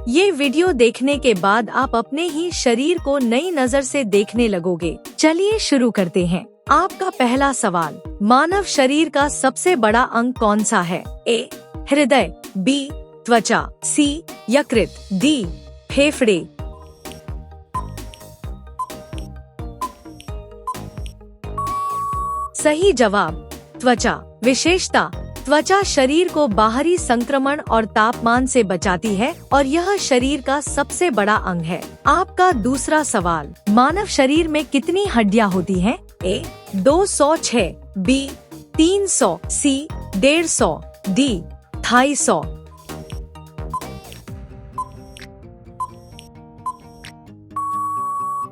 ये वीडियो देखने के बाद आप अपने ही शरीर को नई नजर से देखने लगोगे। चलिए शुरू करते हैं। आपका पहला सवाल, मानव शरीर का सबसे बड़ा अंग कौन सा है? ए हृदय, बी त्वचा, सी यकृत, डी फेफड़े। सही जवाब त्वचा। विशेषता, त्वचा शरीर को बाहरी संक्रमण और तापमान से बचाती है और यह शरीर का सबसे बड़ा अंग है। आपका दूसरा सवाल, मानव शरीर में कितनी हड्डियां होती हैं? ए 206, बी 300, सी 150, डी 250।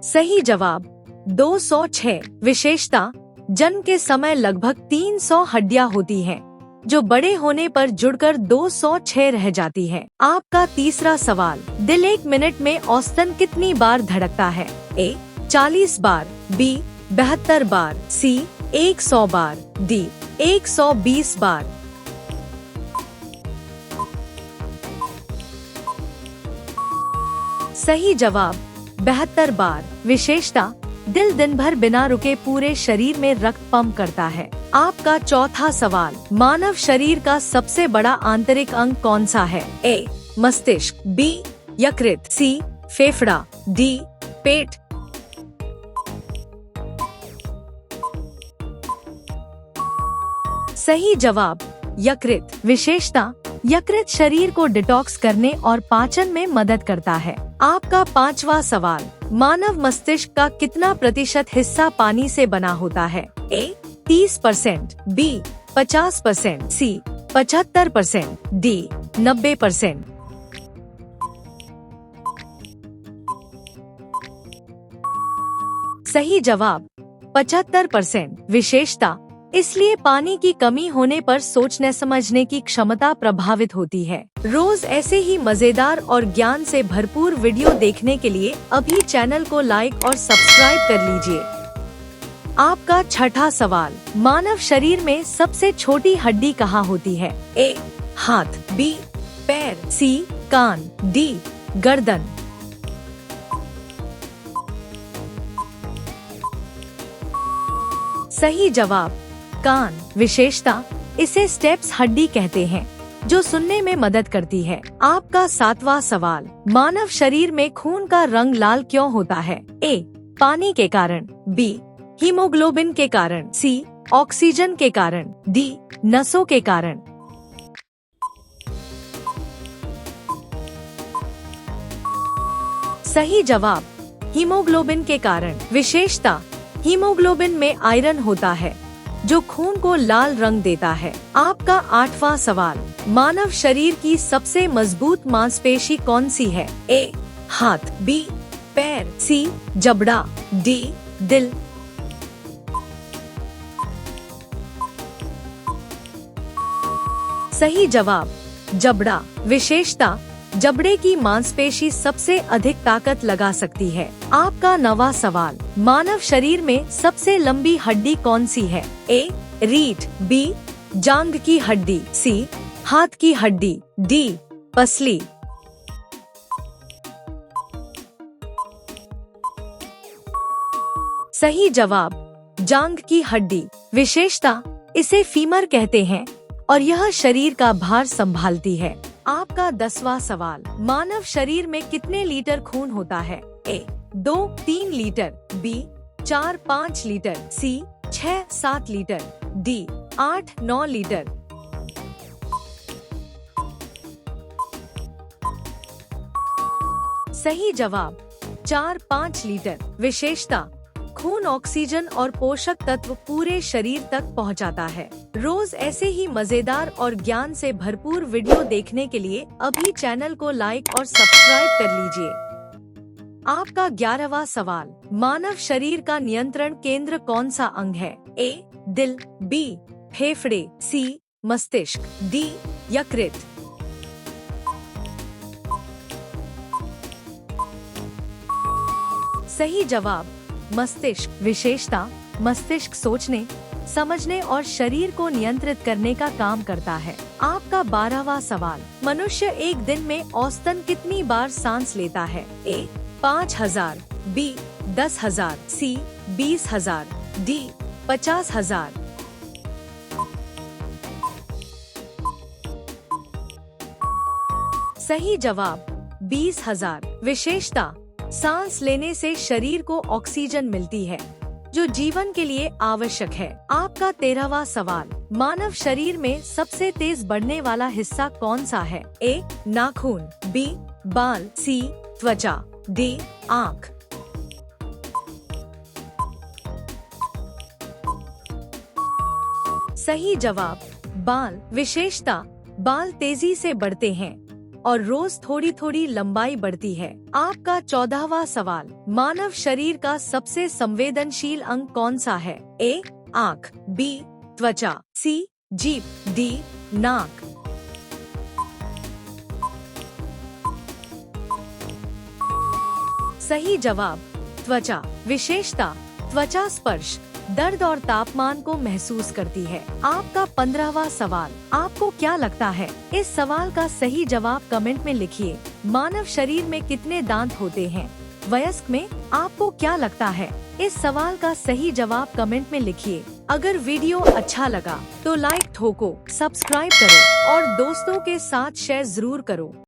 सही जवाब 206। विशेषता, जन्म के समय लगभग 300 हड्डियां होती हैं, जो बड़े होने पर जुड़कर 206 रह जाती है। आपका तीसरा सवाल, दिल 1 मिनट में औसतन कितनी बार धड़कता है? ए 40 बार, बी 72 बार, सी 100 बार, डी 120 बार। सही जवाब 72 बार। विशेषता, दिल दिन भर बिना रुके पूरे शरीर में रक्त पंप करता है। आपका चौथा सवाल, मानव शरीर का सबसे बड़ा आंतरिक अंग कौन सा है? ए मस्तिष्क, बी यकृत, सी फेफड़ा, डी पेट। सही जवाब यकृत। विशेषता, यकृत शरीर को डिटॉक्स करने और पाचन में मदद करता है। आपका पांचवा सवाल, मानव मस्तिष्क का कितना प्रतिशत हिस्सा पानी से बना होता है? ए 30%, बी 50%, सी 75%, डी 90%। सही जवाब 75%। विशेषता, इसलिए पानी की कमी होने पर सोचने समझने की क्षमता प्रभावित होती है। रोज ऐसे ही मजेदार और ज्ञान से भरपूर वीडियो देखने के लिए अभी चैनल को लाइक और सब्सक्राइब कर लीजिए। आपका छठा सवाल, मानव शरीर में सबसे छोटी हड्डी कहाँ होती है? ए हाथ, बी पैर, सी कान, डी गर्दन। सही जवाब कान। विशेषता, इसे स्टेप्स हड्डी कहते हैं, जो सुनने में मदद करती है। आपका सातवां सवाल, मानव शरीर में खून का रंग लाल क्यों होता है? ए पानी के कारण, बी हीमोग्लोबिन के कारण, सी ऑक्सीजन के कारण, डी नसों के कारण। सही जवाब हीमोग्लोबिन के कारण। विशेषता, हीमोग्लोबिन में आयरन होता है, जो खून को लाल रंग देता है। आपका आठवां सवाल, मानव शरीर की सबसे मजबूत मांसपेशी कौन सी है? ए हाथ, बी पैर, सी जबड़ा, डी दिल। सही जवाब जबड़ा। विशेषता, जबड़े की मांसपेशी सबसे अधिक ताकत लगा सकती है। आपका नवा सवाल, मानव शरीर में सबसे लंबी हड्डी कौन सी है? ए रीढ़, बी जांघ की हड्डी, सी हाथ की हड्डी, डी पसली। सही जवाब जांघ की हड्डी। विशेषता, इसे फीमर कहते हैं और यह शरीर का भार संभालती है। आपका 10वां सवाल, मानव शरीर में कितने लीटर खून होता है? ए 2-3 लीटर, बी 4-5 लीटर, सी 6-7 लीटर, डी 8-9 लीटर। सही जवाब 4-5 लीटर। विशेषता, खून ऑक्सीजन और पोषक तत्व पूरे शरीर तक पहुंचाता है। रोज ऐसे ही मजेदार और ज्ञान से भरपूर वीडियो देखने के लिए अभी चैनल को लाइक और सब्सक्राइब कर लीजिए। आपका 11वां सवाल, मानव शरीर का नियंत्रण केंद्र कौन सा अंग है? ए दिल, बी फेफड़े, सी मस्तिष्क, डी यकृत। सही जवाब मस्तिष्क। विशेषता, मस्तिष्क सोचने, समझने और शरीर को नियंत्रित करने का काम करता है। आपका 12वां सवाल, मनुष्य एक दिन में औसतन कितनी बार सांस लेता है? ए 5000, बी 10,000, सी 20,000, डी 50,000। सही जवाब 20,000। विशेषता, सांस लेने से शरीर को ऑक्सीजन मिलती है जो जीवन के लिए आवश्यक है। आपका 13वां सवाल, मानव शरीर में सबसे तेज बढ़ने वाला हिस्सा कौन सा है? ए नाखून, बी बाल, सी त्वचा, डी आँख। सही जवाब बाल। विशेषता, बाल तेजी से बढ़ते हैं और रोज थोड़ी थोड़ी लंबाई बढ़ती है। आपका 14वां सवाल, मानव शरीर का सबसे संवेदनशील अंग कौन सा है? ए आँख, बी त्वचा, सी जीभ, डी नाक। सही जवाब त्वचा। विशेषता, त्वचा स्पर्श, दर्द और तापमान को महसूस करती है। आपका 15वां सवाल, आपको क्या लगता है? इस सवाल का सही जवाब कमेंट में लिखिए। मानव शरीर में कितने दांत होते हैं? वयस्क में आपको क्या लगता है? इस सवाल का सही जवाब कमेंट में लिखिए। अगर वीडियो अच्छा लगा तो लाइक ठोको, सब्सक्राइब करो और दोस्तों के साथ शेयर जरूर करो।